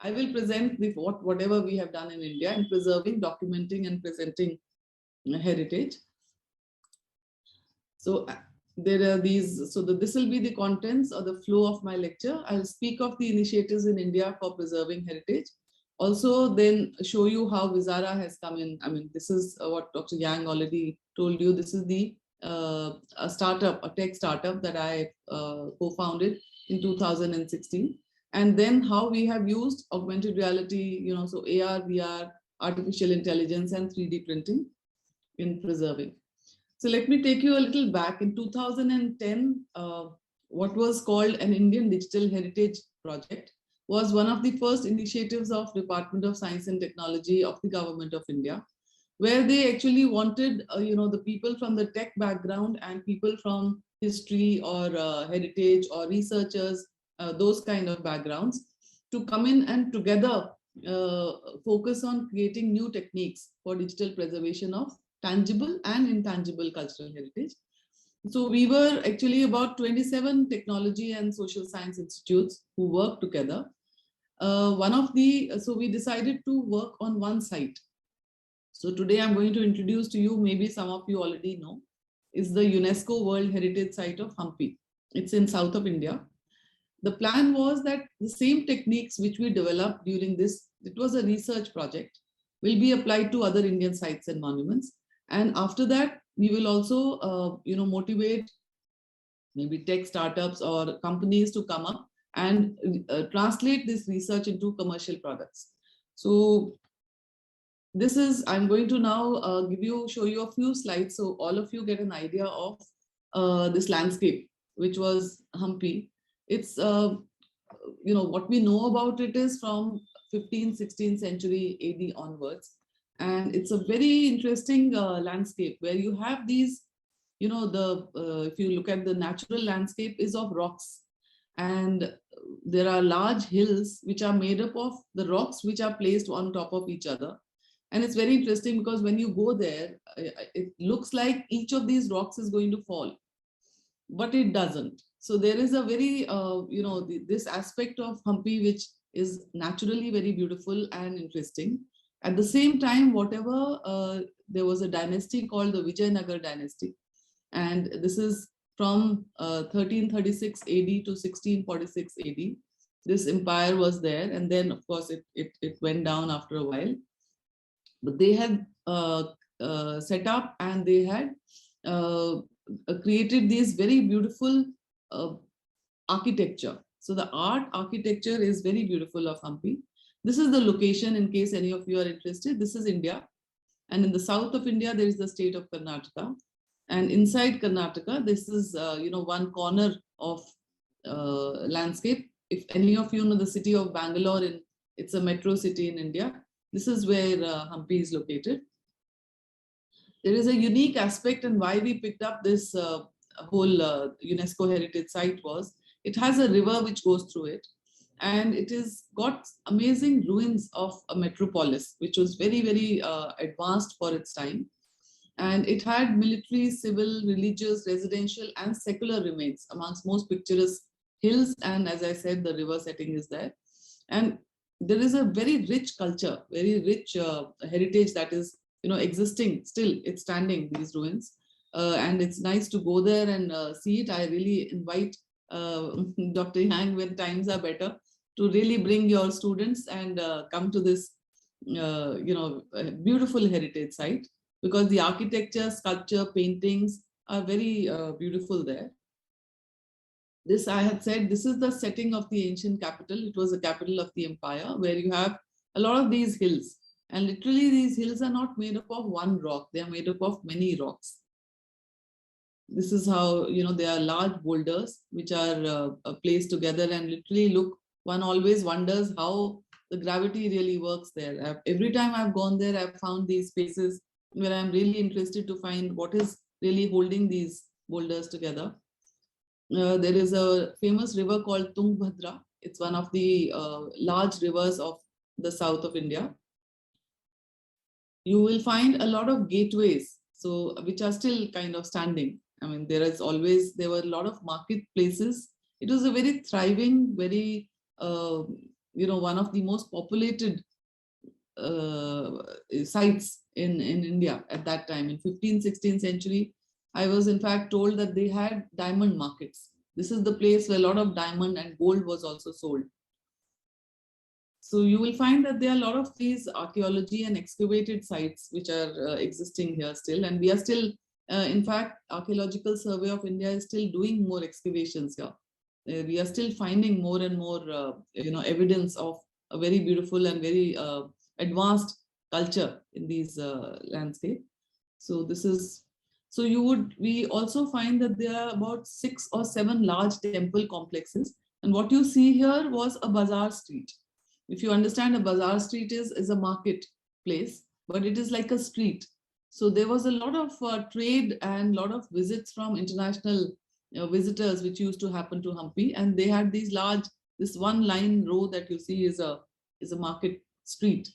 I will present whatever we have done in India in preserving, documenting, and presenting heritage. So there are these, so this will be the contents or the flow of my lecture. I'll speak of the initiatives in India for preserving heritage. Also then show you how Vizara has come in. I mean, this is what Dr. Yang already told you. This is the a startup, a tech startup that I co-founded in 2016. And then how we have used augmented reality, so AR, VR, artificial intelligence, and 3D printing in preserving. So let me take you a little back. In 2010, what was called an Indian Digital Heritage Project was one of the first initiatives of Department of Science and Technology of the Government of India, where they actually wanted, the people from the tech background and people from history or heritage or researchers, those kind of backgrounds, to come in and together focus on creating new techniques for digital preservation of tangible and intangible cultural heritage. So we were actually about 27 technology and social science institutes who worked together. So we decided to work on one site. So today I'm going to introduce to you, maybe some of you already know, is the UNESCO World Heritage Site of Hampi. It's in south of India. The plan was that the same techniques which we developed during this, it was a research project, will be applied to other Indian sites and monuments. And after that, we will also, motivate maybe tech startups or companies to come up and translate this research into commercial products. So this is, I'm going to now show you a few slides so all of you get an idea of this landscape, which was Hampi. It's, what we know about it is from 15th, 16th century AD onwards. And it's a very interesting landscape where you have these, if you look at the natural landscape is of rocks. And there are large hills which are made up of the rocks which are placed on top of each other. And it's very interesting because when you go there, it looks like each of these rocks is going to fall, but it doesn't. So there is a very, this aspect of Hampi which is naturally very beautiful and interesting. At the same time, there was a dynasty called the Vijayanagar dynasty. And this is from 1336 AD to 1646 AD. This empire was there. And then, of course, it went down after a while. But they had set up and they had created these very beautiful architecture. So the architecture is very beautiful of Hampi. This is the location in case any of you are interested. This is India. And in the south of India, there is the state of Karnataka. And inside Karnataka, this is, one corner of landscape. If any of you know the city of Bangalore, it's a metro city in India. This is where Hampi is located. There is a unique aspect, and why we picked up this whole UNESCO heritage site was it has a river which goes through it, and it is got amazing ruins of a metropolis which was very, very advanced for its time. And it had military, civil, religious, residential, and secular remains amongst most picturesque hills. And as I said, the river setting is there. And there is a very rich culture, very rich heritage that is, existing still. It's standing, these ruins. And it's nice to go there and see it. I really invite Dr. Yang, when times are better, to really bring your students and come to this, beautiful heritage site, because the architecture, sculpture, paintings are very beautiful there. This, I had said, this is the setting of the ancient capital. It was the capital of the empire, where you have a lot of these hills. And literally, these hills are not made up of one rock. They are made up of many rocks. This is how, they are large boulders which are placed together, and literally look, one always wonders how the gravity really works there. Every time I've gone there, I've found these spaces where I'm really interested to find what is really holding these boulders together. There is a famous river called Tungbhadra. It's one of the large rivers of the south of India. You will find a lot of gateways, so which are still kind of standing. I mean, there were a lot of marketplaces. It was a very thriving, very, one of the most populated sites in India at that time. In 15th, 16th century, I was in fact told that they had diamond markets. This is the place where a lot of diamond and gold was also sold. So you will find that there are a lot of these archaeology and excavated sites which are existing here still. And we are still, in fact, Archaeological Survey of India is still doing more excavations here. We are still finding more and more, evidence of a very beautiful and very advanced culture in these landscape. So this is, so we also find that there are about 6 or 7 large temple complexes. And what you see here was a bazaar street. If you understand, a bazaar street is a market place, but it is like a street. So there was a lot of trade and a lot of visits from international visitors which used to happen to Hampi, and they had these large, this one line row that you see is a market street.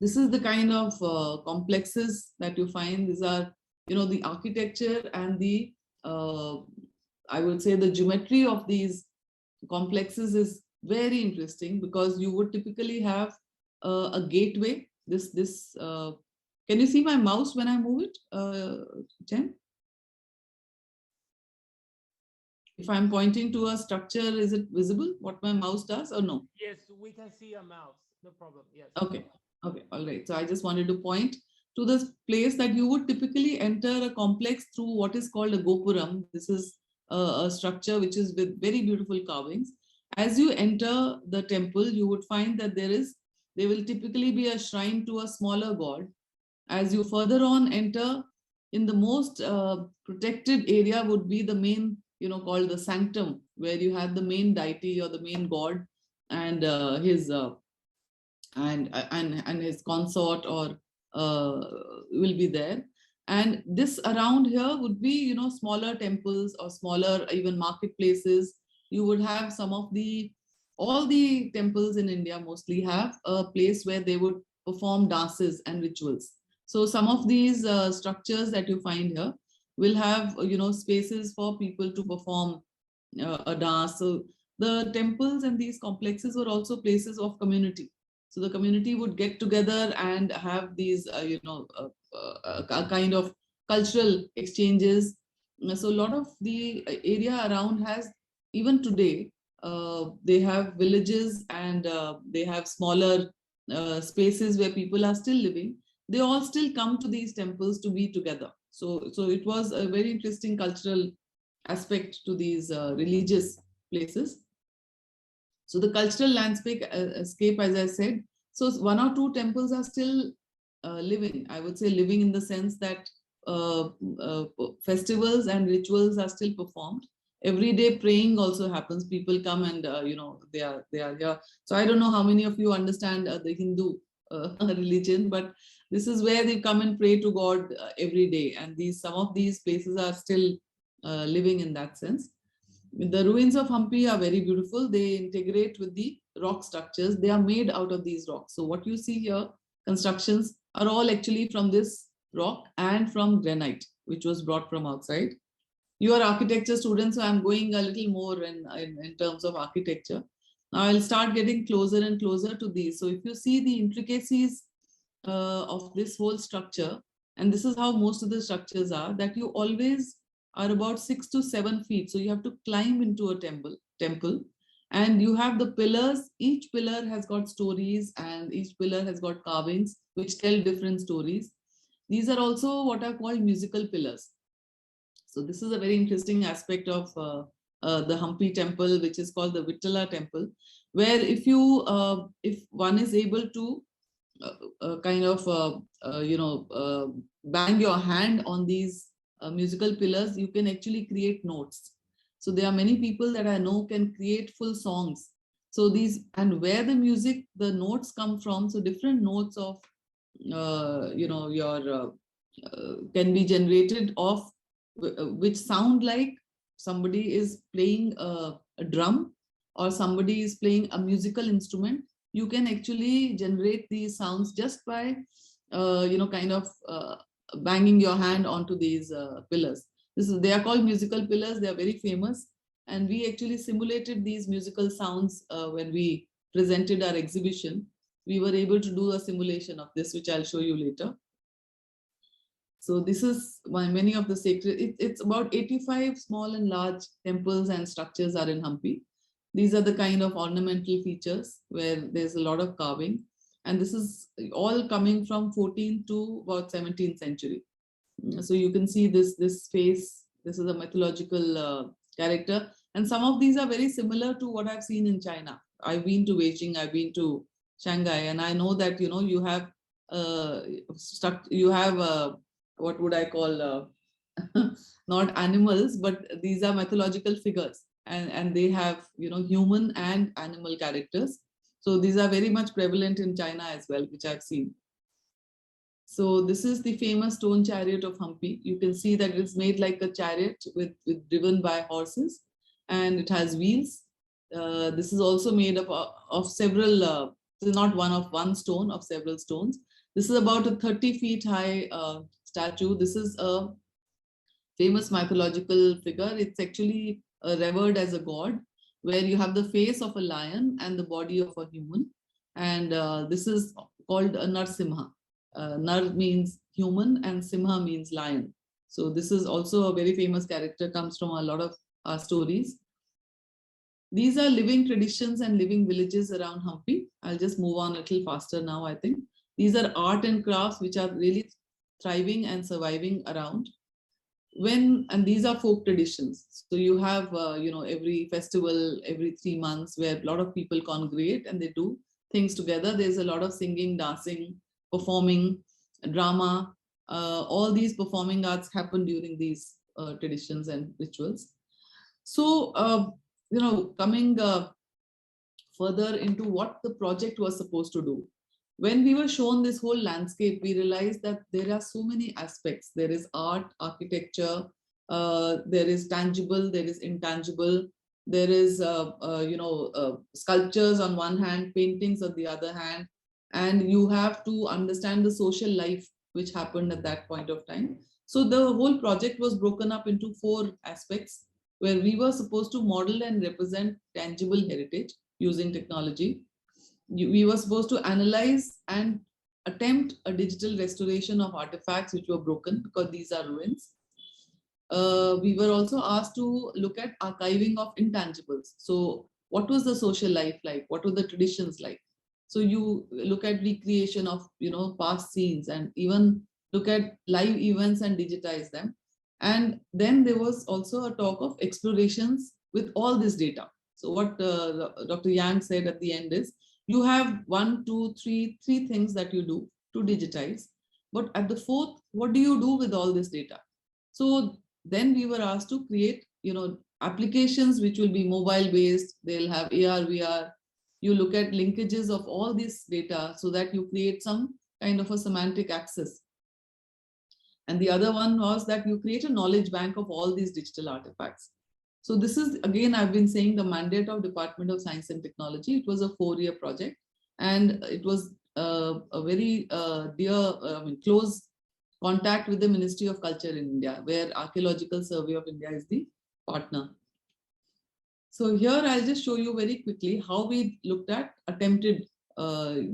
This is the kind of complexes that you find. These are, the architecture and the, I would say, the geometry of these complexes is very interesting, because you would typically have a gateway. Can you see my mouse when I move it, Jen? If I'm pointing to a structure, is it visible what my mouse does or no? Yes, we can see a mouse. No problem. Yes. Okay. Okay. All right. So I just wanted to point to this place that you would typically enter a complex through what is called a gopuram. This is a structure which is with very beautiful carvings. As you enter the temple, you would find that there will typically be a shrine to a smaller god. As you further on enter, in the most protected area would be the main, called the sanctum, where you have the main deity or the main god and his and his consort or will be there. And this around here would be, smaller temples or smaller even marketplaces. You would have all the temples in India mostly have a place where they would perform dances and rituals. So some of these structures that you find here will have, spaces for people to perform a dance. So the temples and these complexes were also places of community. So the community would get together and have these, a kind of cultural exchanges. So a lot of the area around has, even today, they have villages and they have smaller spaces where people are still living. They all still come to these temples to be together. So it was a very interesting cultural aspect to these religious places. So the cultural landscape, as I said, so 1 or 2 temples are still living. I would say living in the sense that festivals and rituals are still performed. Everyday praying also happens. People come and they are here. So I don't know how many of you understand the Hindu religion, but this is where they come and pray to God every day. And some of these places are still living in that sense. The ruins of Hampi are very beautiful. They integrate with the rock structures. They are made out of these rocks. So what you see here, constructions are all actually from this rock and from granite, which was brought from outside. You are architecture students, so I'm going a little more in terms of architecture. Now I'll start getting closer and closer to these. So if you see the intricacies of this whole structure, and this is how most of the structures are, that you always are about 6 to 7 feet. So you have to climb into a temple, and you have the pillars. Each pillar has got stories, and each pillar has got carvings which tell different stories. These are also what are called musical pillars. So this is a very interesting aspect of the Hampi temple, which is called the Vittala temple, where if one is able to bang your hand on these musical pillars, you can actually create notes. So there are many people that I know can create full songs. So and where the notes come from, so different notes of, can be generated of which sound like somebody is playing a drum or somebody is playing a musical instrument. You can actually generate these sounds just by, banging your hand onto these pillars. They are called musical pillars. They are very famous. And we actually simulated these musical sounds when we presented our exhibition. We were able to do a simulation of this, which I'll show you later. So this is many of the sacred, it's about 85 small and large temples and structures are in Hampi. These are the kind of ornamental features where there's a lot of carving. And this is all coming from 14th to about 17th century. So you can see this face, this is a mythological character. And some of these are very similar to what I've seen in China. I've been to Beijing, I've been to Shanghai, and I know that, you know, you have what would I call, not animals, but these are mythological figures, and they have, you know, human and animal characters. So these are very much prevalent in China as well, which I've seen. So this is the famous stone chariot of Hampi. You can see that it's made like a chariot with driven by horses, and it has wheels. This is also made up of several, this is not one stone, of several stones. This is about a 30 feet high statue. This is a famous mythological figure. It's actually revered as a god, where you have the face of a lion and the body of a human. And this is called a Narsimha. Nar means human and Simha means lion. So this is also a very famous character, comes from a lot of stories. These are living traditions and living villages around Hampi. I'll just move on a little faster now, I think. These are art and crafts which are really thriving and surviving around. And these are folk traditions. So you have, you know, every festival, every 3 months, where a lot of people congregate and they do things together. There's a lot of singing, dancing, performing, drama. All these performing arts happen during these traditions and rituals. So, you know, coming further into what the project was supposed to do. When we were shown this whole landscape, we realized that there are so many aspects. There is art, architecture, there is tangible, there is intangible, there is, you know, sculptures on one hand, paintings on the other hand, and you have to understand the social life which happened at that point of time. So the whole project was broken up into 4 aspects, where we were supposed to model and represent tangible heritage using technology. We were supposed to analyze and attempt a digital restoration of artifacts which were broken, because these are ruins. We were also asked to look at archiving of intangibles. So what was the social life like? What were the traditions like? So you look at recreation of, you know, past scenes, and even look at live events and digitize them. And then there was also a talk of explorations with all this data. So what Dr. Yang said at the end is, you have 1, 2, 3 things that you do to digitize. But at the 4th, what do you do with all this data? So then we were asked to create, you know, applications which will be mobile based. They'll have AR, VR. You look at linkages of all this data so that you create some kind of a semantic access. And the other one was that you create a knowledge bank of all these digital artifacts. So this is, again, I've been saying, the mandate of Department of Science and Technology. It was a 4-year project, and it was a very close contact with the Ministry of Culture in India, where Archaeological Survey of India is the partner. So here I'll just show you very quickly how we looked at attempted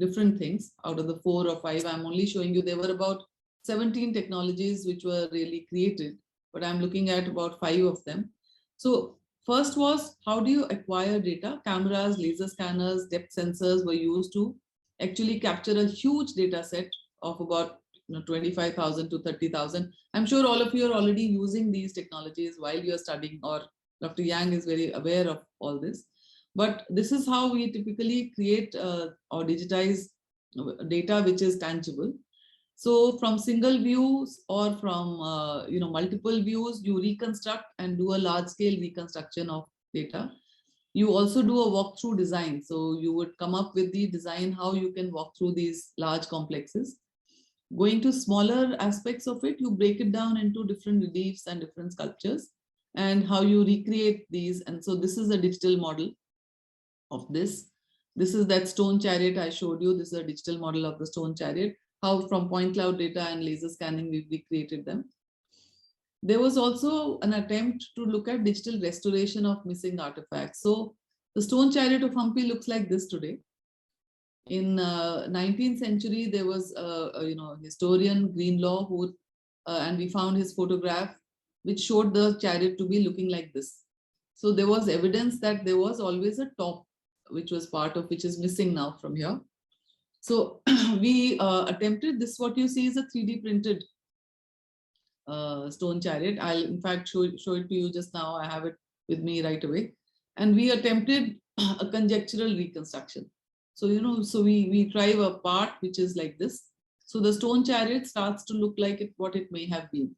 different things out of the 4 or 5. I'm only showing you, there were about 17 technologies which were really created, but I'm looking at about 5 of them. So first was, how do you acquire data? Cameras, laser scanners, depth sensors were used to actually capture a huge data set of about 25,000 to 30,000. I'm sure all of you are already using these technologies while you are studying, or Dr. Yang is very aware of all this. But this is how we typically create or digitize data which is tangible. So from single views or from multiple views, you reconstruct and do a large scale reconstruction of data. You also do a walkthrough design. So you would come up with the design, how you can walk through these large complexes. Going to smaller aspects of it, you break it down into different reliefs and different sculptures, and how you recreate these. And so this is a digital model of this. This is that stone chariot I showed you. This is a digital model of the stone chariot. How from point cloud data and laser scanning we've recreated them. There was also an attempt to look at digital restoration of missing artifacts. So the stone chariot of Hampi looks like this today. In 19th century, there was a historian Greenlaw who, and we found his photograph, which showed the chariot to be looking like this. So there was evidence that there was always a top, which was part of, which is missing now from here. So we attempted this. What you see is a 3D printed stone chariot. I'll in fact show it to you just now. I have it with me right away. And we attempted a conjectural reconstruction. So, so we drive a part which is like this. So the stone chariot starts to look like what it may have been.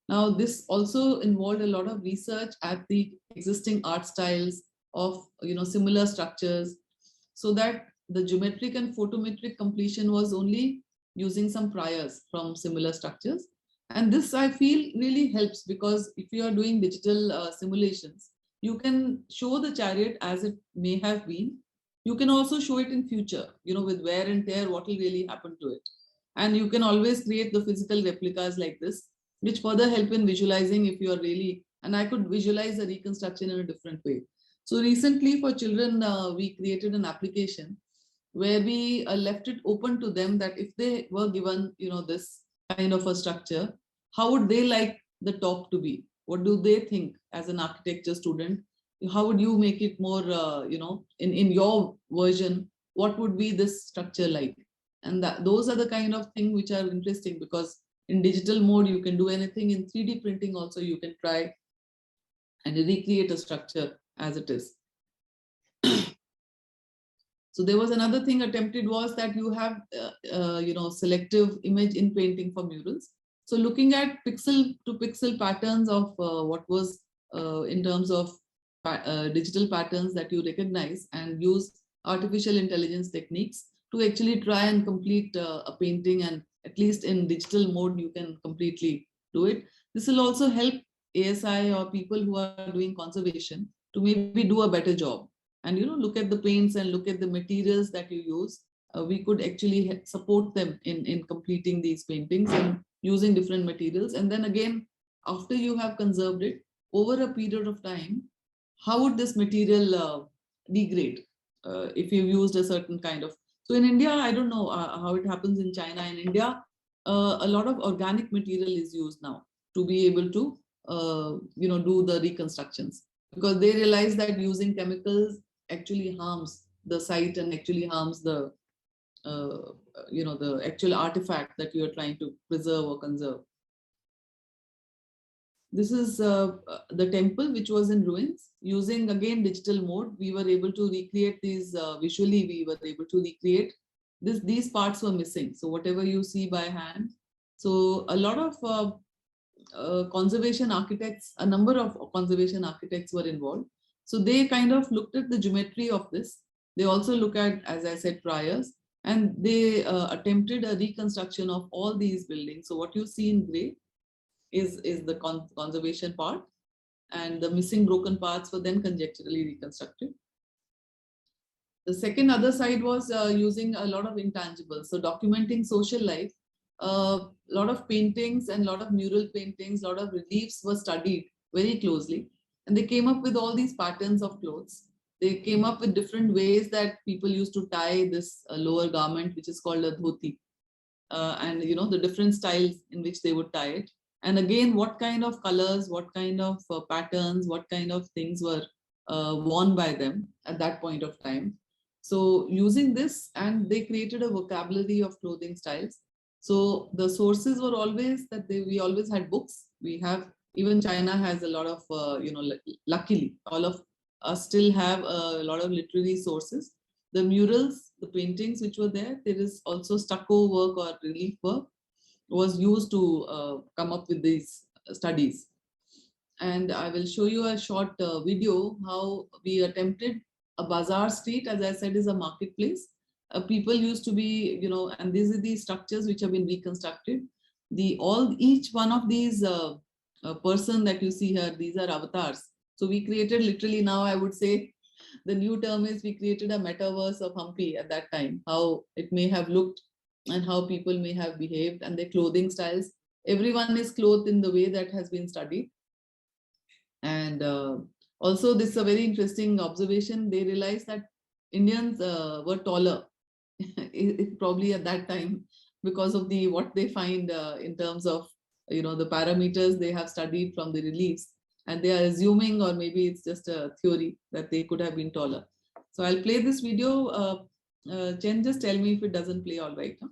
Now, this also involved a lot of research at the existing art styles of, similar structures, so that the geometric and photometric completion was only using some priors from similar structures. And this, I feel, really helps, because if you are doing digital simulations, you can show the chariot as it may have been. You can also show it in future, with wear and tear, what will really happen to it. And you can always create the physical replicas like this, which further help in visualizing if you are really, and I could visualize a reconstruction in a different way. So recently for children, we created an application where we left it open to them that if they were given, this kind of a structure, how would they like the top to be? What do they think as an architecture student? How would you make it more, in your version, what would be this structure like? And those are the kind of things which are interesting, because in digital mode, you can do anything. In 3D printing also, you can try and recreate a structure as it is. So there was another thing attempted, was that you have, selective image in painting for murals. So looking at pixel to pixel patterns of what was in terms of digital patterns that you recognize, and use artificial intelligence techniques to actually try and complete a painting, and at least in digital mode, you can completely do it. This will also help ASI or people who are doing conservation to maybe do a better job. And look at the paints and look at the materials that you use. We could actually support them in completing these paintings and using different materials. And then again, after you have conserved it over a period of time, how would this material degrade if you used a certain kind of. So in India, I don't know how it happens in China. In India, a lot of organic material is used now to be able to do the reconstructions, because they realize that using chemicals actually harms the site and actually harms the the actual artifact that you are trying to preserve or conserve. This is the temple, which was in ruins. Using again digital mode, we were able to recreate these visually. We were able to recreate this. These parts were missing. So whatever you see by hand. So a lot of conservation architects, a number of conservation architects were involved. So they kind of looked at the geometry of this. They also look at, as I said, priors, and they attempted a reconstruction of all these buildings. So what you see in gray is the conservation part, and the missing broken parts were then conjecturally reconstructed. The second other side was using a lot of intangibles, so documenting social life. A lot of paintings and a lot of mural paintings, a lot of reliefs were studied very closely, and they came up with all these patterns of clothes. They came up with different ways that people used to tie this lower garment, which is called a dhoti, and the different styles in which they would tie it. And again, what kind of colors, what kind of patterns, what kind of things were worn by them at that point of time. So using this, and they created a vocabulary of clothing styles. So the sources were always that we always had books. We have, even China has a lot of, luckily, all of us still have a lot of literary sources. The murals, the paintings which were there is also stucco work or relief work was used to come up with these studies. And I will show you a short video how we attempted a bazaar street, as I said, is a marketplace. People used to be, and these are the structures which have been reconstructed. Each one of these person that you see here, these are avatars. So we created literally, now I would say the new term is we created a metaverse of Hampi at that time, how it may have looked and how people may have behaved and their clothing styles. everyone is clothed in the way that has been studied. And also this is a very interesting observation. They realized that Indians were taller probably at that time because of the what they find in terms of the parameters they have studied from the reliefs, and they are assuming, or maybe it's just a theory, that they could have been taller. So I'll play this video. Chen, just tell me if it doesn't play all right. Huh?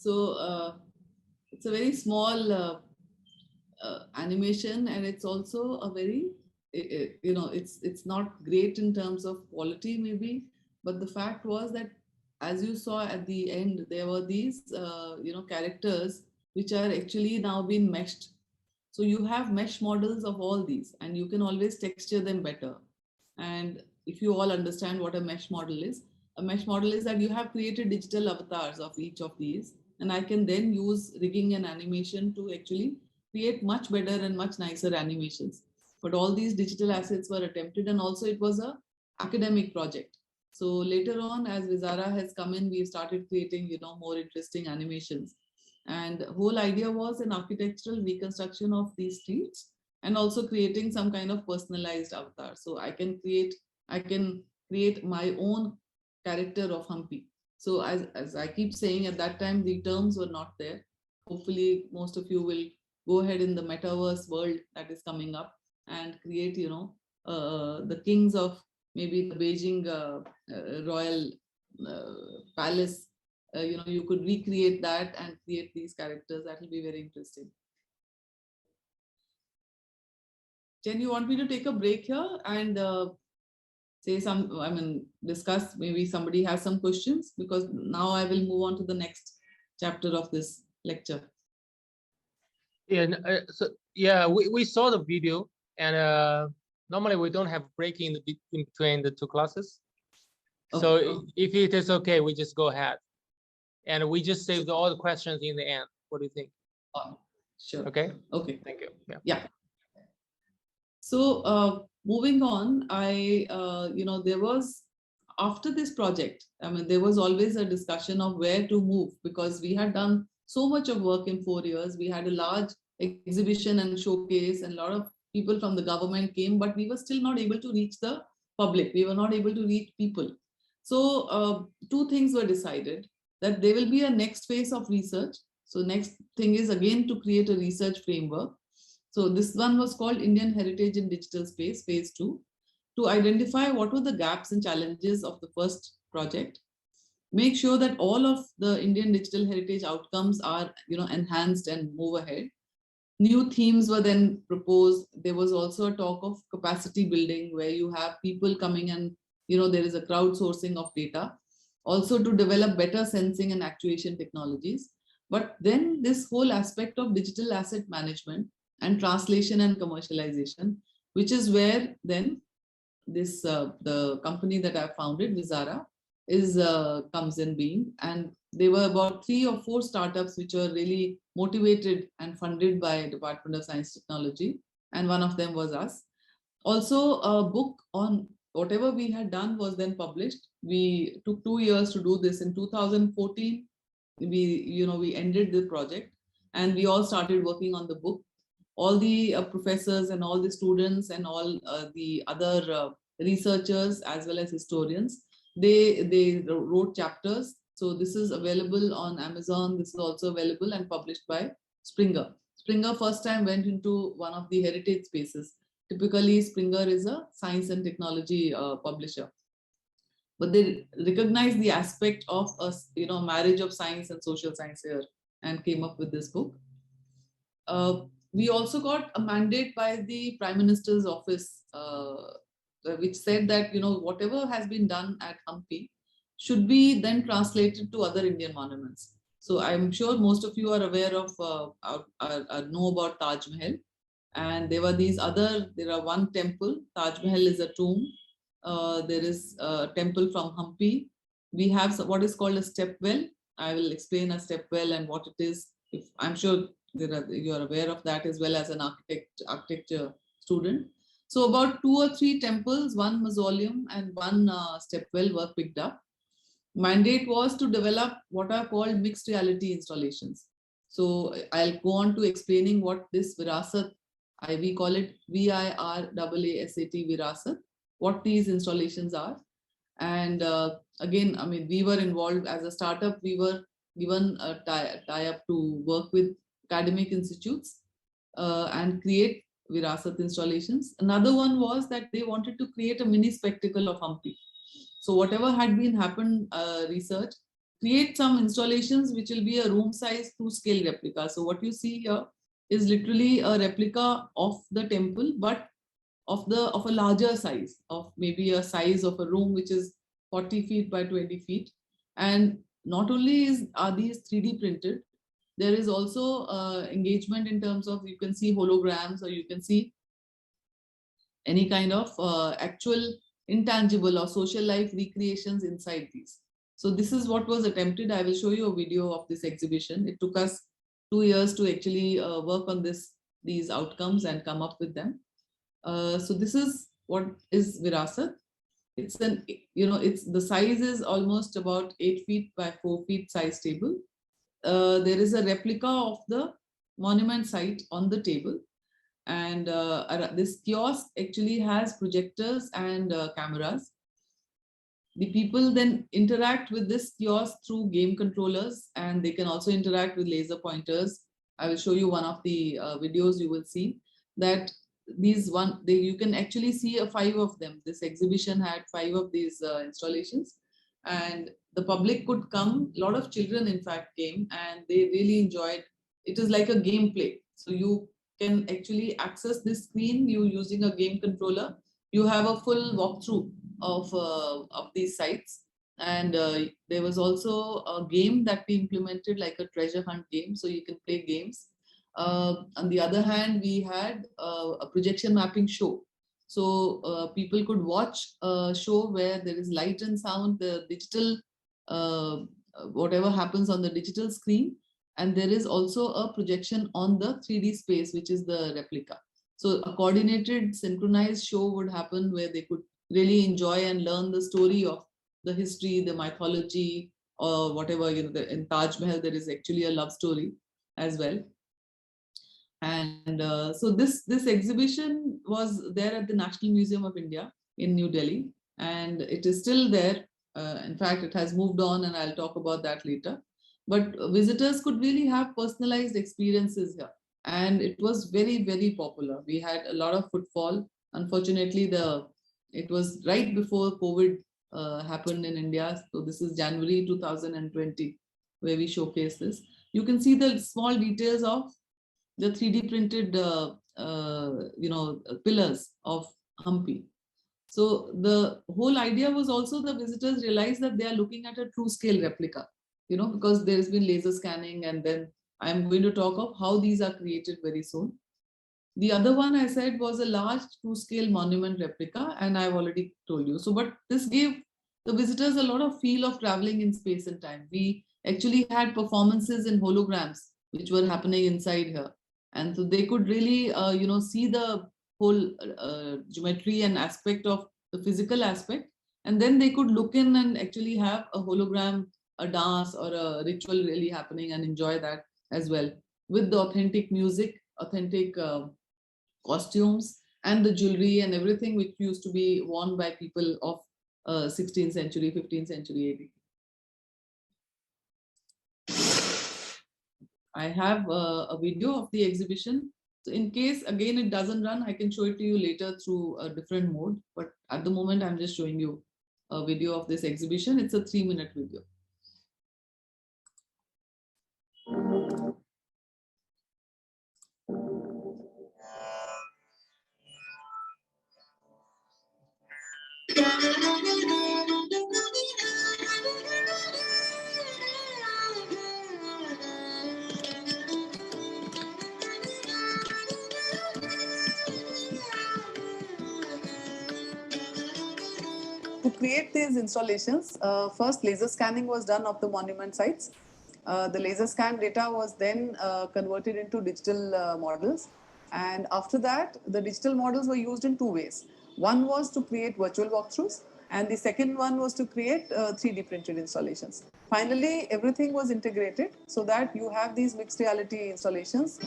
So it's a very small animation, and it's also a very it's not great in terms of quality maybe, but the fact was that, as you saw at the end, there were these characters which are actually now being meshed. So you have mesh models of all these, and you can always texture them better. And if you all understand what a mesh model is, a mesh model is that you have created digital avatars of each of these, and I can then use rigging and animation to actually create much better and much nicer animations. But all these digital assets were attempted, and also it was a academic project. So later on, as Vizara has come in, we started creating more interesting animations. And the whole idea was an architectural reconstruction of these streets, and also creating some kind of personalized avatar. So I can create my own character of Hampi. So as I keep saying, at that time the terms were not there. Hopefully most of you will go ahead in the metaverse world that is coming up and create the kings of maybe the Beijing royal palace. You could recreate that and create these characters. That will be very interesting. Jen, you want me to take a break here and discuss, maybe somebody has some questions, because now I will move on to the next chapter of this lecture. Yeah, we saw the video, and normally we don't have break in between the two classes. Okay. So if it is okay, we just go ahead, and we just saved all the questions in the end. What do you think? Sure. Okay. Okay. Thank you. Yeah. So moving on, there was, after this project, there was always a discussion of where to move, because we had done so much of work in 4 years. We had a large exhibition and showcase, and a lot of people from the government came, but we were still not able to reach the public. We were not able to reach people. So two things were decided, that there will be a next phase of research. So next thing is again to create a research framework. So this one was called Indian Heritage in Digital Space, phase 2, to identify what were the gaps and challenges of the first project, make sure that all of the Indian digital heritage outcomes are enhanced and move ahead. New themes were then proposed. There was also a talk of capacity building, where you have people coming and there is a crowdsourcing of data, also to develop better sensing and actuation technologies. But then this whole aspect of digital asset management and translation and commercialization, which is where then this the company that I founded, Vizara, comes in being. And there were about 3 or 4 startups which were really motivated and funded by Department of Science Technology, and one of them was us. Also, a book on whatever we had done was then published. We took 2 years to do this. In 2014, we ended the project, and we all started working on the book. All the professors and all the students and all the other researchers as well as historians. They wrote chapters. So this is available on Amazon. This is also available and published by Springer. Springer first time went into one of the heritage spaces. Typically, Springer is a science and technology publisher, but they recognize the aspect of a marriage of science and social science here and came up with this book. We also got a mandate by the Prime Minister's office, which said that whatever has been done at Hampi should be then translated to other Indian monuments. So I'm sure most of you are aware of know about Taj Mahal, and there are one temple. Taj Mahal is a tomb. There is a temple from Hampi. We have what is called a step well. I will explain a step well and what it is. If I'm sure you are aware of that as well as an architecture student. So about 2 or 3 temples, 1 mausoleum and 1 step well were picked up. Mandate was to develop what are called mixed reality installations. So I'll go on to explaining what this Virasat, we call it VIRAASAT Virasat, what these installations are. And again, I mean, we were involved as a startup. We were given a tie-up to work with academic institutes and create Virasat installations. Another one was that they wanted to create a mini spectacle of Hampi. So whatever had been happened research, create some installations which will be a room size 2-scale replica. So what you see here is literally a replica of the temple, but of a larger size, of maybe a size of a room which is 40 feet by 20 feet. And not only are these 3D printed, there is also engagement in terms of you can see holograms or you can see any kind of actual intangible or social life recreations inside these. So this is what was attempted. I will show you a video of this exhibition. It took us 2 years to actually work on these outcomes and come up with them. So this is what is Virasat. It's the size is almost about 8 feet by 4 feet size table. There is a replica of the monument site on the table, and this kiosk actually has projectors and cameras. The people then interact with this kiosk through game controllers, and they can also interact with laser pointers. I will show you one of the videos. You will see that you can actually see 5 of them. This exhibition had 5 of these installations, and the public could come. A lot of children in fact came and they really enjoyed. It is like a gameplay, so you can actually access this screen using a game controller. You have a full walkthrough of these sites, and there was also a game that we implemented, like a treasure hunt game, so you can play games. On the other hand, we had a projection mapping show. So people could watch a show where there is light and sound, the digital, whatever happens on the digital screen. And there is also a projection on the 3D space, which is the replica. So a coordinated, synchronized show would happen where they could really enjoy and learn the story of the history, the mythology, or whatever. In Taj Mahal, there is actually a love story as well. And so this exhibition was there at the National Museum of India in New Delhi, and it is still there. In fact, it has moved on, and I'll talk about that later. But visitors could really have personalized experiences here, and it was very, very popular. We had a lot of footfall. Unfortunately, it was right before COVID happened in India. So this is January 2020, where we showcase this. You can see the small details of the 3D printed, pillars of Hampi. So the whole idea was also the visitors realize that they are looking at a true scale replica, because there has been laser scanning, and then I'm going to talk of how these are created very soon. The other one I said was a large true scale monument replica, and I've already told you. So, but this gave the visitors a lot of feel of traveling in space and time. We actually had performances in holograms, which were happening inside here. And so they could really, see the whole geometry and aspect of the physical aspect. And then they could look in and actually have a hologram, a dance or a ritual really happening, and enjoy that as well with the authentic music, authentic costumes, and the jewelry and everything which used to be worn by people of 16th century, 15th century AD. I have a video of the exhibition. So in case, again, it doesn't run, I can show it to you later through a different mode. But at the moment, I'm just showing you a video of this exhibition. It's a 3-minute video. To create these installations, first laser scanning was done of the monument sites. The laser scan data was then converted into digital models. And after that, the digital models were used in 2 ways. One was to create virtual walkthroughs, and the second one was to create 3D printed installations. Finally, everything was integrated so that you have these mixed reality installations.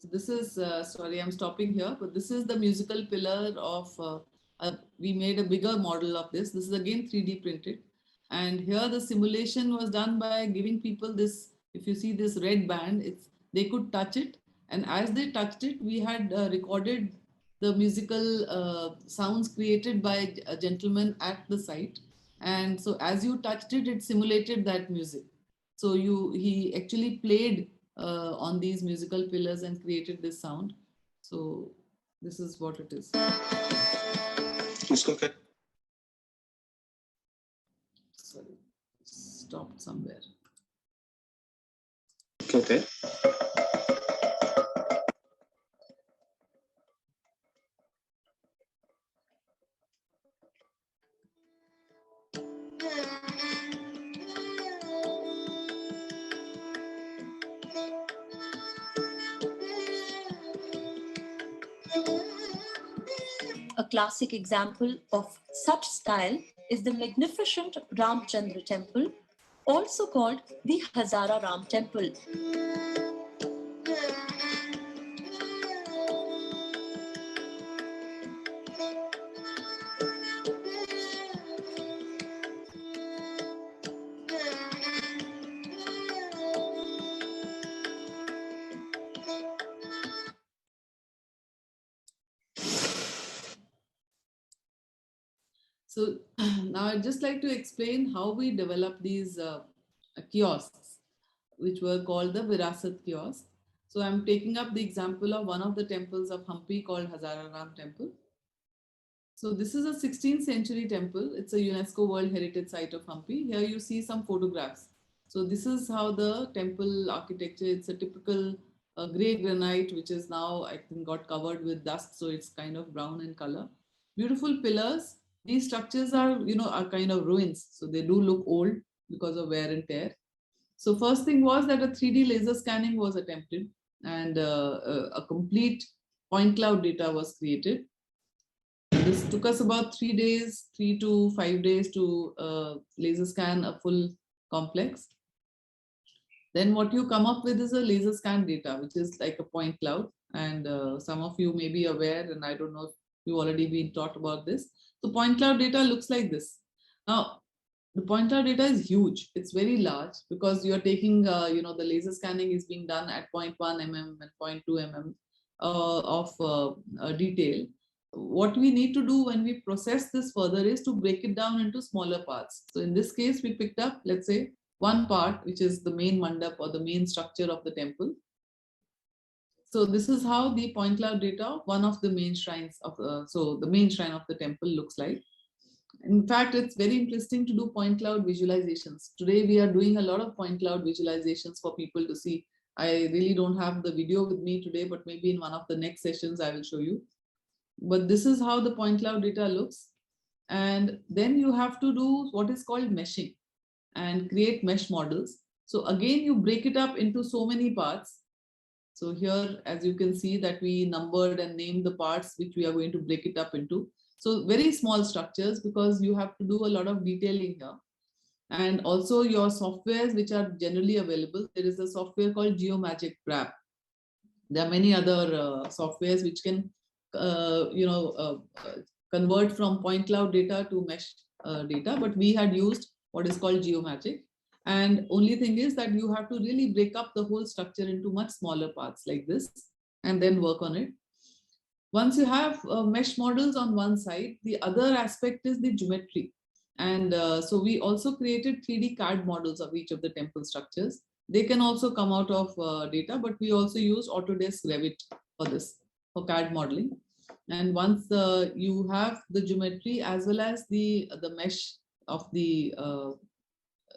This is, sorry, I'm stopping here, but this is the musical pillar of, we made a bigger model of this. This is again 3D printed. And here the simulation was done by giving people this, if you see this red band, they could touch it. And as they touched it, we had recorded the musical sounds created by a gentleman at the site. And so as you touched it, it simulated that music. So he actually played on these musical pillars and created this sound. So this is what it is. Sorry, stopped somewhere. Okay. A classic example of such style is the magnificent Ramchandra temple, also called the Hazara Ram temple. So now I'd just like to explain how we developed these kiosks, which were called the Virasat kiosks. So I'm taking up the example of one of the temples of Hampi called Hazara Ram temple. So this is a 16th century temple. It's a UNESCO World Heritage Site of Hampi. Here you see some photographs. So this is how the temple architecture, it's a typical gray granite, which is now, I think, got covered with dust. So it's kind of brown in color. Beautiful pillars. These structures are, are kind of ruins. So they do look old because of wear and tear. So first thing was that a 3D laser scanning was attempted and a complete point cloud data was created. This took us about 3 days, 3 to 5 days to laser scan a full complex. Then what you come up with is a laser scan data, which is like a point cloud. And some of you may be aware, and I don't know if you've already been taught about this. So point cloud data looks like this. Now, the point cloud data is huge. It's very large because you're taking, the laser scanning is being done at 0.1 mm and 0.2 mm of detail. What we need to do when we process this further is to break it down into smaller parts. So in this case, we picked up, let's say, one part, which is the main mandap or the main structure of the temple. So this is how the point cloud data, one of the main shrines of, so the main shrine of the temple looks like. In fact, it's very interesting to do point cloud visualizations. Today, we are doing a lot of point cloud visualizations for people to see. I really don't have the video with me today, but maybe in one of the next sessions, I will show you. But this is how the point cloud data looks. And then you have to do what is called meshing and create mesh models. So again, you break it up into so many parts. So here, as you can see that we numbered and named the parts which we are going to break it up into. So very small structures because you have to do a lot of detailing here. And also your softwares which are generally available. There is a software called Geomagic Grab. There are many other softwares which can, convert from point cloud data to mesh data. But we had used what is called Geomagic. And only thing is that you have to really break up the whole structure into much smaller parts like this and then work on it. Once you have mesh models on one side, the other aspect is the geometry. And so we also created 3D CAD models of each of the temple structures. They can also come out of data, but we also use Autodesk Revit for this, for CAD modeling. And once you have the geometry as well as the mesh of the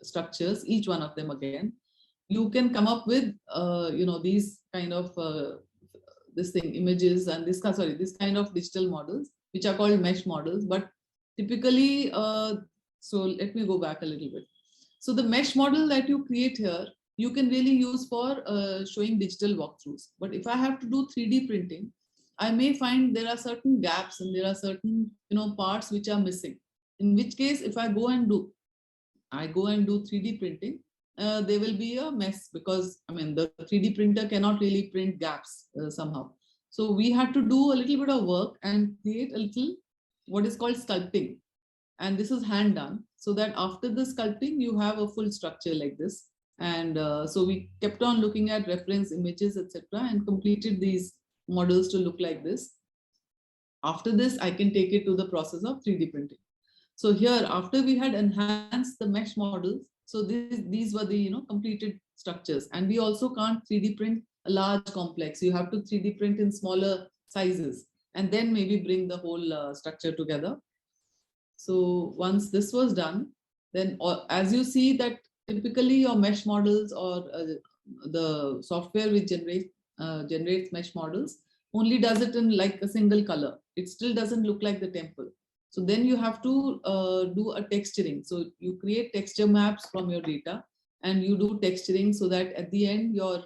structures, each one of them again, you can come up with, these kind of images and this kind of digital models, which are called mesh models. But typically, so let me go back a little bit. So the mesh model that you create here, you can really use for showing digital walkthroughs. But if I have to do 3D printing, I may find there are certain gaps and there are certain parts which are missing. In which case, if I go and do 3D printing, there will be a mess because the 3D printer cannot really print gaps somehow. So we had to do a little bit of work and create a little what is called sculpting. And this is hand done so that after the sculpting, you have a full structure like this. And so we kept on looking at reference images, etc., and completed these models to look like this. After this, I can take it to the process of 3D printing. So here, after we had enhanced the mesh models, so these were the completed structures. And we also can't 3D print a large complex. You have to 3D print in smaller sizes and then maybe bring the whole structure together. So once this was done, then as you see that typically your mesh models or the software which generates mesh models only does it in like a single color. It still doesn't look like the temple. So then you have to do a texturing. So you create texture maps from your data and you do texturing so that at the end your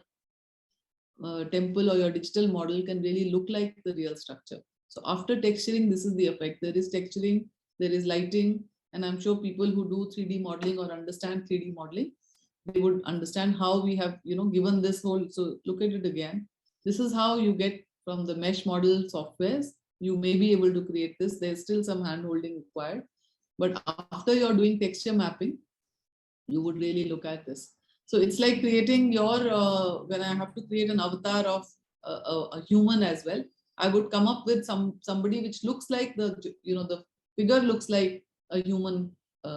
temple or your digital model can really look like the real structure. So after texturing, this is the effect. There is texturing, there is lighting, and I'm sure people who do 3D modeling or understand 3D modeling, they would understand how we have given this whole. So look at it again. This is how you get from the mesh model softwares. You may be able to create this. There's still some hand holding required. But after you're doing texture mapping, you would really look at this. So it's like creating your, when I have to create an avatar of a human as well, I would come up with somebody which looks like the figure looks like a human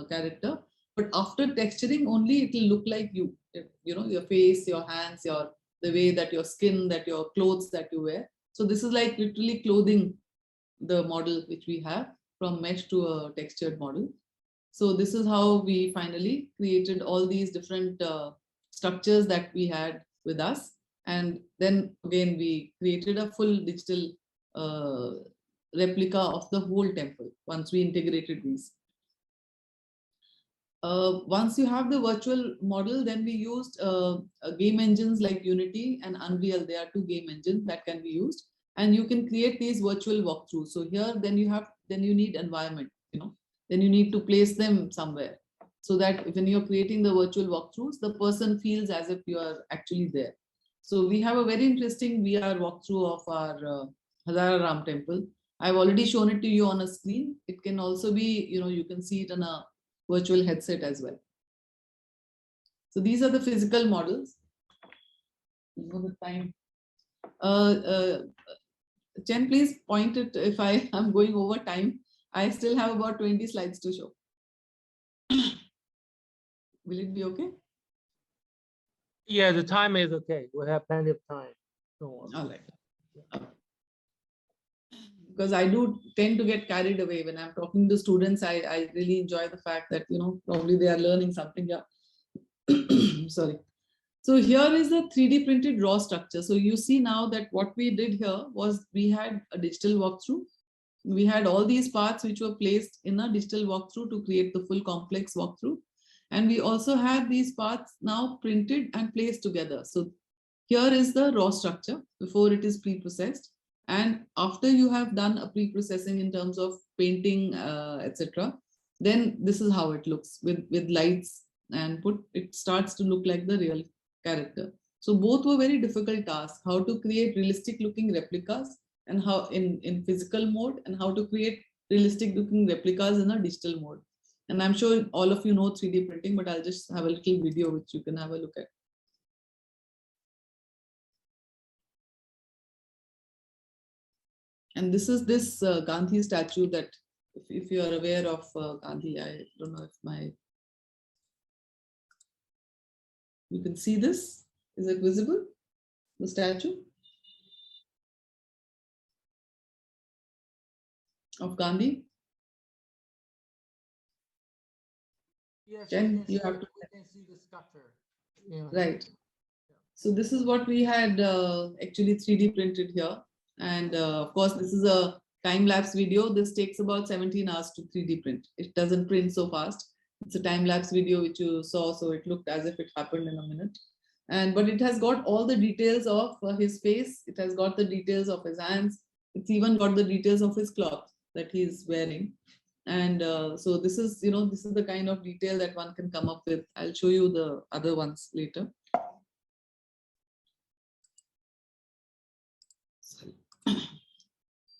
character. But after texturing only, it will look like you, your face, your hands, the way that your skin, that your clothes that you wear. So this is like literally clothing the model which we have from mesh to a textured model. So this is how we finally created all these different structures that we had with us. And then again, we created a full digital replica of the whole temple once we integrated these. Once you have the virtual model, then we used game engines like Unity and Unreal. There are two game engines that can be used. And you can create these virtual walkthroughs. So here, then you need environment, then you need to place them somewhere so that when you're creating the virtual walkthroughs, the person feels as if you are actually there. So we have a very interesting VR walkthrough of our Hazara Ram temple. I've already shown it to you on a screen. It can also be, you can see it on a virtual headset as well. So these are the physical models. The time. Chen, please point it if I am going over time. I still have about 20 slides to show. Will it be okay? Yeah, the time is okay. We have plenty of time. So, All right. Because I do tend to get carried away when I'm talking to students. I really enjoy the fact that, probably they are learning something. Yeah. Sorry. So here is the 3D printed raw structure. So you see now that what we did here was we had a digital walkthrough. We had all these parts which were placed in a digital walkthrough to create the full complex walkthrough. And we also had these parts now printed and placed together. So here is the raw structure before it is pre-processed. And after you have done a pre-processing in terms of painting, etc., then this is how it looks with lights and it starts to look like the real character. So both were very difficult tasks, how to create realistic looking replicas and how in physical mode, and how to create realistic looking replicas in a digital mode. And I'm sure all of you know 3D printing, but I'll just have a little video which you can have a look at. And this is this Gandhi statue that, if you are aware of Gandhi, I don't know if you can see this. Is it visible? The statue of Gandhi? yes, Then you have to. we can see the structure. Yeah. Right. So this is what we had actually 3D printed here. And of course, this is a time-lapse video. This takes about 17 hours to 3D print. It doesn't print so fast. It's a time-lapse video which you saw, so it looked as if it happened in a minute. But it has got all the details of his face. It has got the details of his hands. It's even got the details of his cloth that he's wearing. And so this is, this is the kind of detail that one can come up with. I'll show you the other ones later.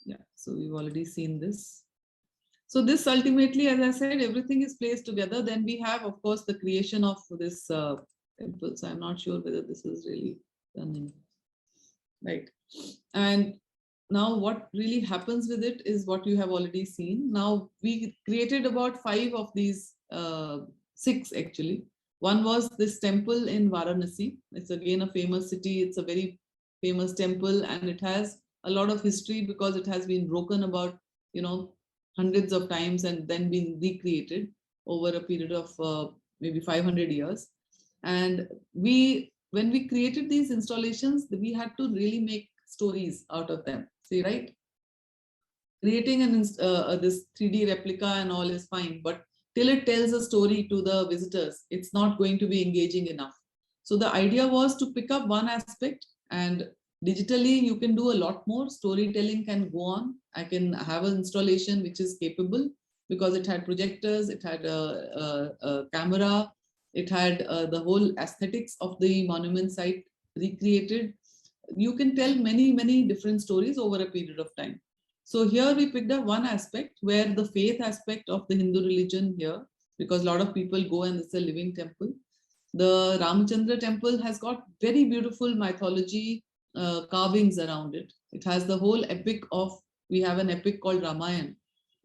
Yeah, so we've already seen this. So this ultimately, as I said, everything is placed together. Then we have, of course, the creation of this temple. So I'm not sure whether this is really done in, right. And now what really happens with it is what you have already seen. Now we created about 5 of these, 6 actually. One was this temple in Varanasi. It's again a famous city. It's a very famous temple, and it has a lot of history because it has been broken about, hundreds of times and then been recreated over a period of maybe 500 years. And when we created these installations, we had to really make stories out of them. See, right? Creating this 3D replica and all is fine, but till it tells a story to the visitors, it's not going to be engaging enough. So the idea was to pick up one aspect, and digitally you can do a lot more. Storytelling can go on. I can have an installation which is capable because it had projectors, it had a camera, it had the whole aesthetics of the monument site recreated. You can tell many, many different stories over a period of time. So here we picked up one aspect where the faith aspect of the Hindu religion here, because a lot of people go and it's a living temple. The Ramachandra temple has got very beautiful mythology carvings around it. It has the whole epic of, we have an epic called Ramayana,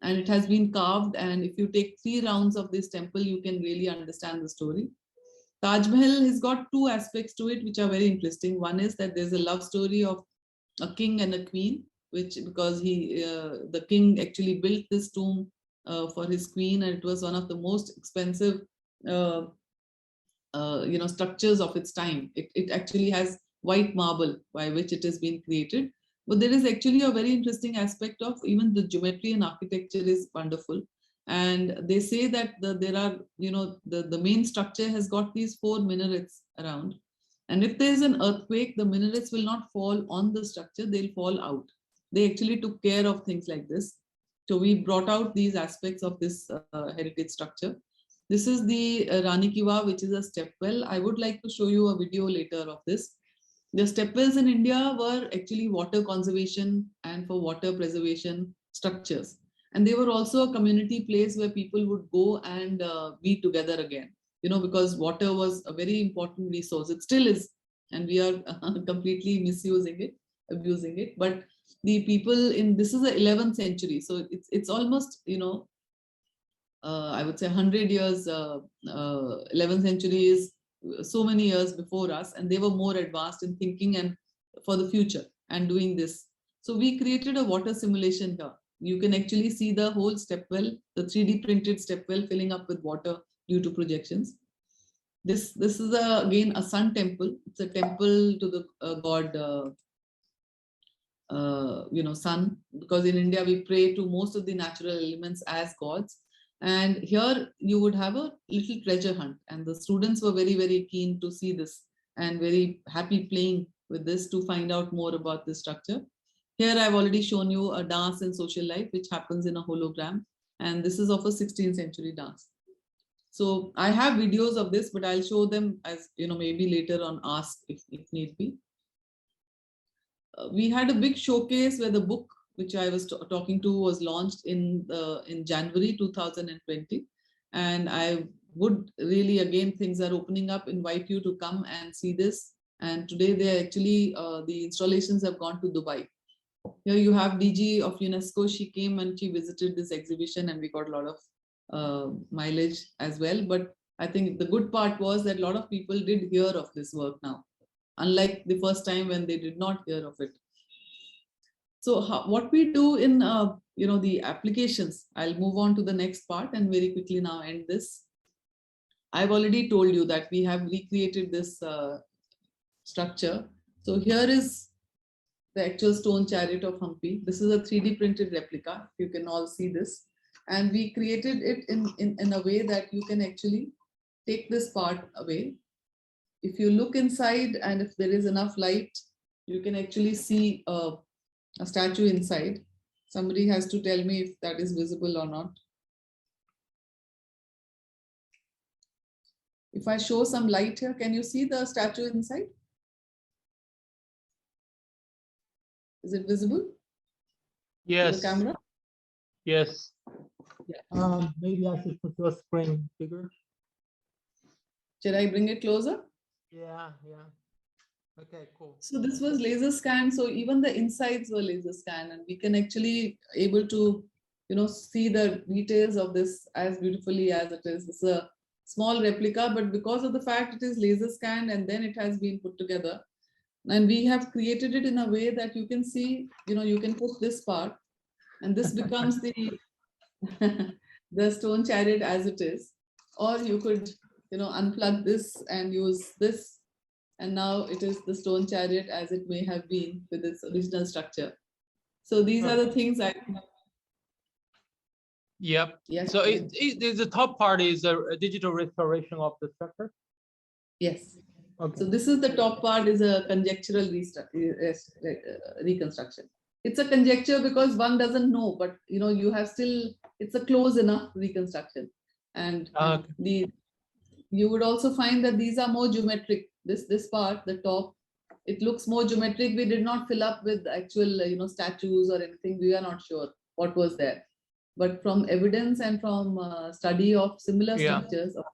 and it has been carved. And if you take 3 rounds of this temple, you can really understand the story. Taj Mahal has got 2 aspects to it, which are very interesting. One is that there's a love story of a king and a queen, which because the king actually built this tomb for his queen, and it was one of the most expensive structures of its time. It actually has white marble by which it has been created. But there is actually a very interesting aspect of even the geometry and architecture is wonderful. And they say that there are, the main structure has got these 4 minarets around. And if there is an earthquake, the minarets will not fall on the structure, they'll fall out. They actually took care of things like this. So we brought out these aspects of this heritage structure. This is the Rani Ki Vav, which is a stepwell. I would like to show you a video later of this. The stepwells in India were actually water conservation and for water preservation structures. And they were also a community place where people would go and be together again, because water was a very important resource. It still is, and we are completely misusing it, abusing it. But the people this is the 11th century. So it's almost, I would say 100 years, 11th century is so many years before us, and they were more advanced in thinking and for the future and doing this. So we created a water simulation here. You can actually see the whole step well, the 3D printed step well filling up with water due to projections. This is again a sun temple. It's a temple to the god sun, because in India we pray to most of the natural elements as gods. And here you would have a little treasure hunt, and the students were very, very keen to see this and very happy playing with this to find out more about this structure. Here I've already shown you a dance in social life which happens in a hologram, and this is of a 16th century dance. So I have videos of this, but I'll show them as maybe later on Ask if need be. We had a big showcase where the book which I was talking to was launched in January 2020, and I would really, again, things are opening up, invite you to come and see this. And today they actually the installations have gone to Dubai. Here you have DG of UNESCO. She came and she visited this exhibition, and we got a lot of mileage as well. But I think the good part was that a lot of people did hear of this work now, unlike the first time when they did not hear of it. So what we do in the applications, I'll move on to the next part and very quickly now end this. I've already told you that we have recreated this structure. So here is the actual stone chariot of Hampi. This is a 3D printed replica. You can all see this. And we created it in a way that you can actually take this part away. If you look inside and if there is enough light, you can actually see a statue inside. Somebody has to tell me if that is visible or not. If I show some light here, can you see the statue inside? Is it visible? Yes. The camera? Yes. Yeah. Maybe I should put your screen bigger. Should I bring it closer? Yeah. Okay, cool. So this was laser scan. So even the insides were laser scan, and we can actually able to, see the details of this as beautifully as it is. It's a small replica, but because of the fact it is laser scanned and then it has been put together, and we have created it in a way that you can see, you can put this part, and this becomes the stone chariot as it is, or you could, unplug this and use this. And now it is the stone chariot as it may have been with its original structure. So these are the things I. Yep. Yes. So the top part is a digital restoration of the structure. Yes. Okay. So this is the top part is a conjectural reconstruction. It's a conjecture because one doesn't know, but you have still, it's a close enough reconstruction. And you would also find that these are more geometric. This part, the top, it looks more geometric. We did not fill up with actual statues or anything. We are not sure what was there, but from evidence and from study of similar structures of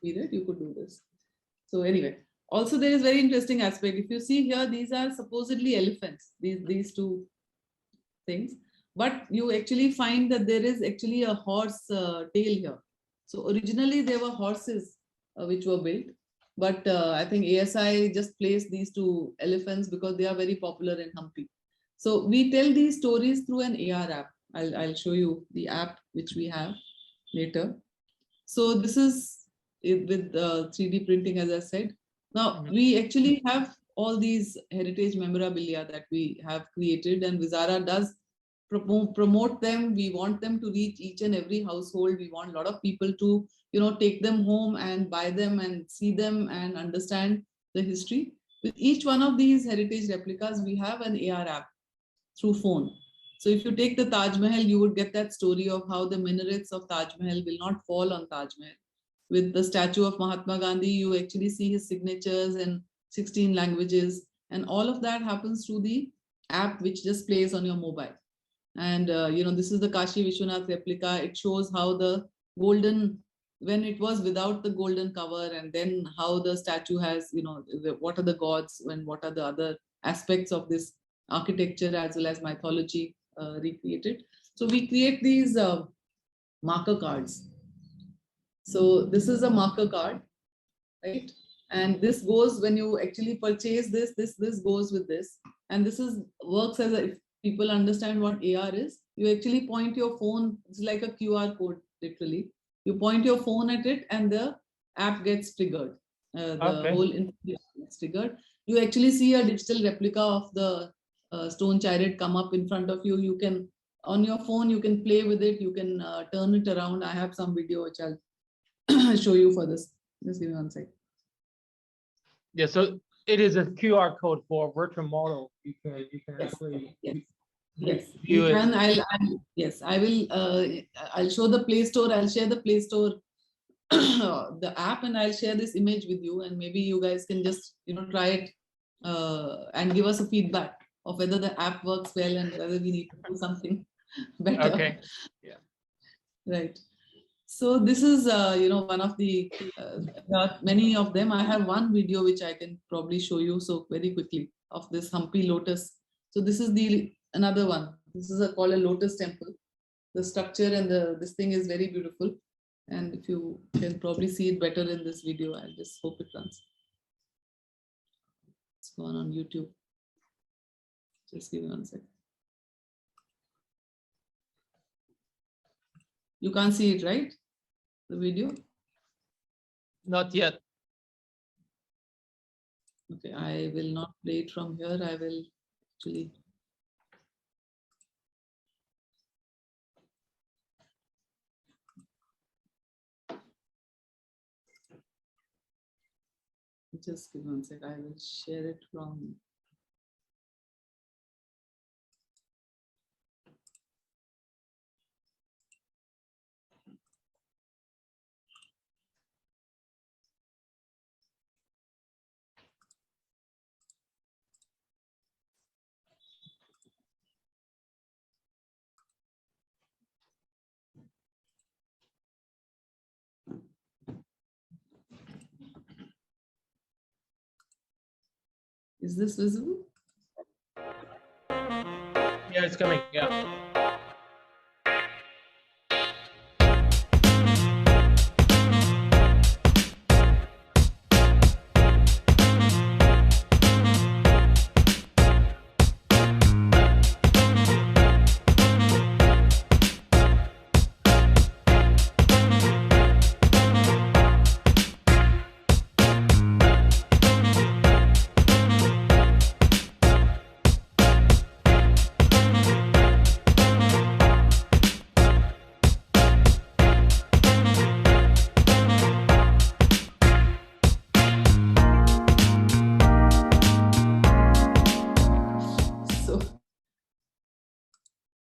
period, you could do this. So anyway, also there is very interesting aspect. If you see here, these are supposedly elephants, these two things, but you actually find that there is actually a horse tail here. So originally there were horses which were built, but I think ASI just placed these two elephants because they are very popular in Hampi. So we tell these stories through an AR app. I'll show you the app which we have later. So this is it with 3D printing, as I said. Now we actually have all these heritage memorabilia that we have created, and Wizara does promote them. We want them to reach each and every household. We want a lot of people to take them home and buy them and see them and understand the history. With each one of these heritage replicas, we have an AR app through phone. So if you take the Taj Mahal, you would get that story of how the minarets of Taj Mahal will not fall on Taj Mahal. With the statue of Mahatma Gandhi, you actually see his signatures in 16 languages, and all of that happens through the app which just plays on your mobile. And this is the Kashi Vishwanath replica. It shows how the golden, when it was without the golden cover, and then how the statue has, what are the gods and what are the other aspects of this architecture as well as mythology recreated. So we create these marker cards. So this is a marker card, right? And this goes when you actually purchase this goes with this. And this is works as a, if people understand what AR is, you actually point your phone, it's like a QR code, literally. You point your phone at it and the app gets triggered. The whole information is triggered. You actually see a digital replica of the stone chariot come up in front of you. You can, on your phone, you can play with it. You can turn it around. I have some video which I'll show you for this. Just give me one second. Yeah, so it is a QR code for virtual model. You can Yes. actually Yes, view you it. can. Yes, I will. I'll show the Play Store. I'll share the Play Store, the app, and I'll share this image with you. And maybe you guys can just try it and give us a feedback of whether the app works well and whether we need to do something better. Okay. Yeah. Right. So this is one of the there are many of them. I have one video which I can probably show you so very quickly of this Hampi lotus. So this is the another one. This is called a lotus temple. The structure and this thing is very beautiful. And if you can probably see it better in this video, I just hope it runs. It's gone on YouTube. Just give me one second. You can't see it, right? The video? Not yet. Okay, I will not play it from here. I will actually. Just give me one sec. I will share it from. Is this visible? Yeah, it's coming. Yeah.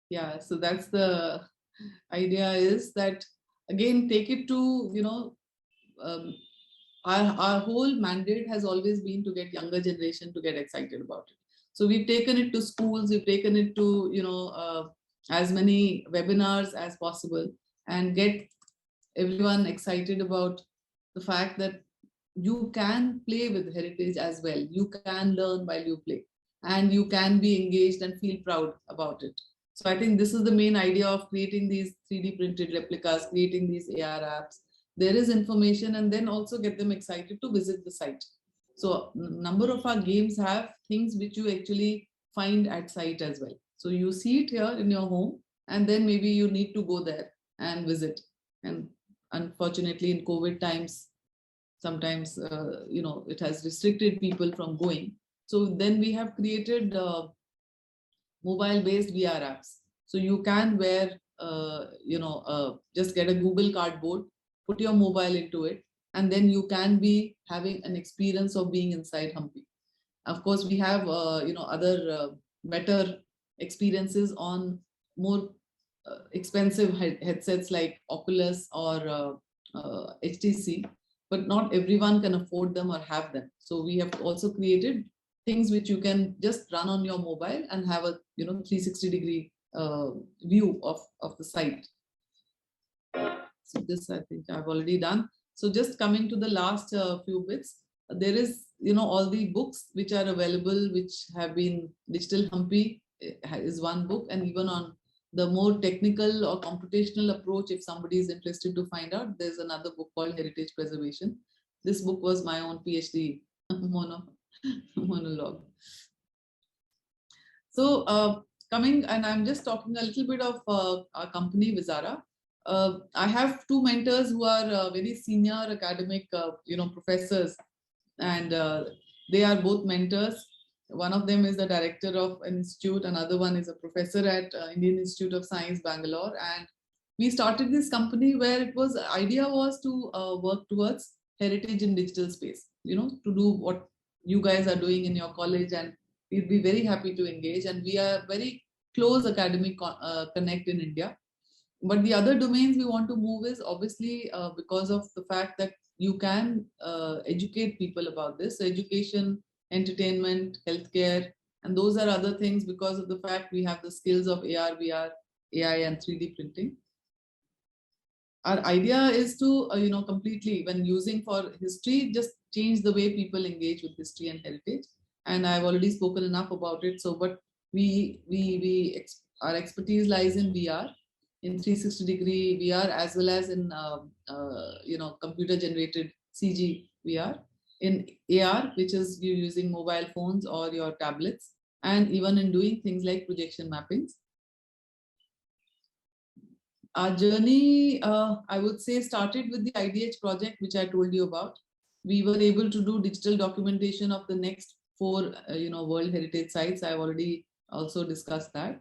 Yeah, so that's the idea, is that again take it to our whole mandate has always been to get younger generation to get excited about it. So we've taken it to schools, we've taken it to as many webinars as possible, and get everyone excited about the fact that you can play with heritage as well. You can learn while you play, and you can be engaged and feel proud about it. So I think this is the main idea of creating these 3D printed replicas, creating these AR apps. There is information, and then also get them excited to visit the site. So number of our games have things which you actually find at site as well. So you see it here in your home, and then maybe you need to go there and visit. And unfortunately, in COVID times, sometimes it has restricted people from going. So then we have created mobile-based VR apps. So you can wear, just get a Google Cardboard, put your mobile into it, and then you can be having an experience of being inside Hampi. Of course, we have other better experiences on more expensive headsets like Oculus or HTC, but not everyone can afford them or have them. So we have also created things which you can just run on your mobile and have a 360-degree view of the site. So this I think I've already done. So just coming to the last few bits, there is all the books which are available, which have been Digital Hampi is one book, and even on the more technical or computational approach, if somebody is interested to find out, there's another book called Heritage Preservation. This book was my own PhD monologue. So coming, and I'm just talking a little bit of our company, Vizara. I have two mentors who are very senior academic, professors, and they are both mentors. One of them is the director of an institute, another one is a professor at Indian Institute of Science, Bangalore. And we started this company where idea was to work towards heritage in digital space, to do what you guys are doing in your college, and we'd be very happy to engage. And we are very close academic connect in India. But the other domains we want to move is obviously because of the fact that you can educate people about this. So education, entertainment, healthcare, and those are other things because of the fact we have the skills of AR, VR, AI, and 3D printing. Our idea is to, completely, when using for history, just change the way people engage with history and heritage. And I've already spoken enough about it. So, but our expertise lies in VR, in 360-degree VR, as well as in, computer-generated CG VR, in AR, which is you using mobile phones or your tablets, and even in doing things like projection mappings. Our journey, I would say, started with the IDH project, which I told you about. We were able to do digital documentation of the next 4, World Heritage Sites. I've already also discussed that.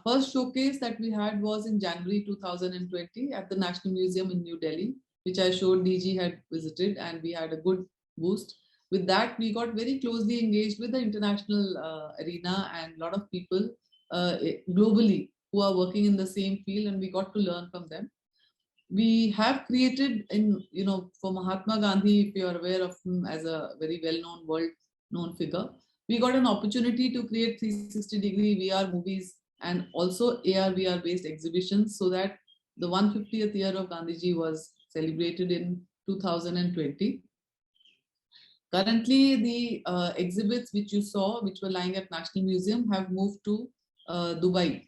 First showcase that we had was in January 2020 at the National Museum in New Delhi, which I showed DG had visited, and we had a good boost. With that, we got very closely engaged with the international arena and a lot of people globally who are working in the same field, and we got to learn from them. We have created, for Mahatma Gandhi, if you are aware of him as a very well-known, world-known figure, we got an opportunity to create 360-degree VR movies and also AR, VR based exhibitions, so that the 150th year of Gandhiji was celebrated in 2020. Currently, the exhibits which you saw, which were lying at National Museum, have moved to Dubai.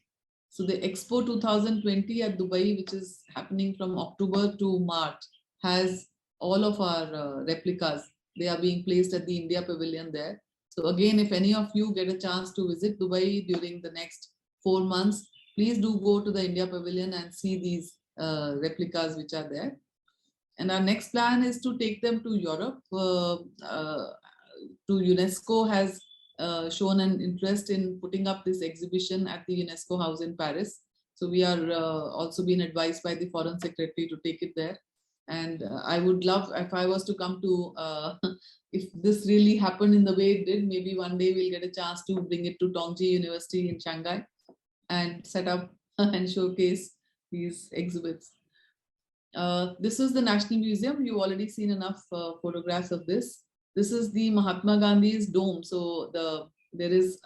So the Expo 2020 at Dubai, which is happening from October to March, has all of our replicas. They are being placed at the India Pavilion there. So again, if any of you get a chance to visit Dubai during the next 4 months, please do go to the India Pavilion and see these replicas which are there. And our next plan is to take them to Europe. To UNESCO has shown an interest in putting up this exhibition at the UNESCO House in Paris. So we are also being advised by the Foreign Secretary to take it there. And I would love, if I was to come to, if this really happened in the way it did, maybe one day we'll get a chance to bring it to Tongji University in Shanghai and set up and showcase these exhibits. This is the National Museum. You've already seen enough photographs of this. This is the Mahatma Gandhi's dome. So there is,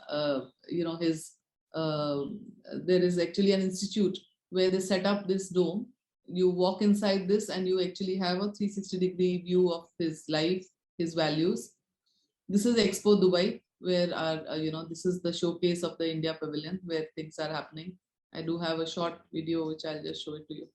there is actually an institute where they set up this dome. You walk inside this and you actually have a 360-degree view of his life, his values. This is Expo Dubai, where this is the showcase of the India Pavilion where things are happening. I do have a short video which I'll just show it to you.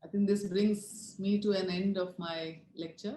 I think this brings me to an end of my lecture.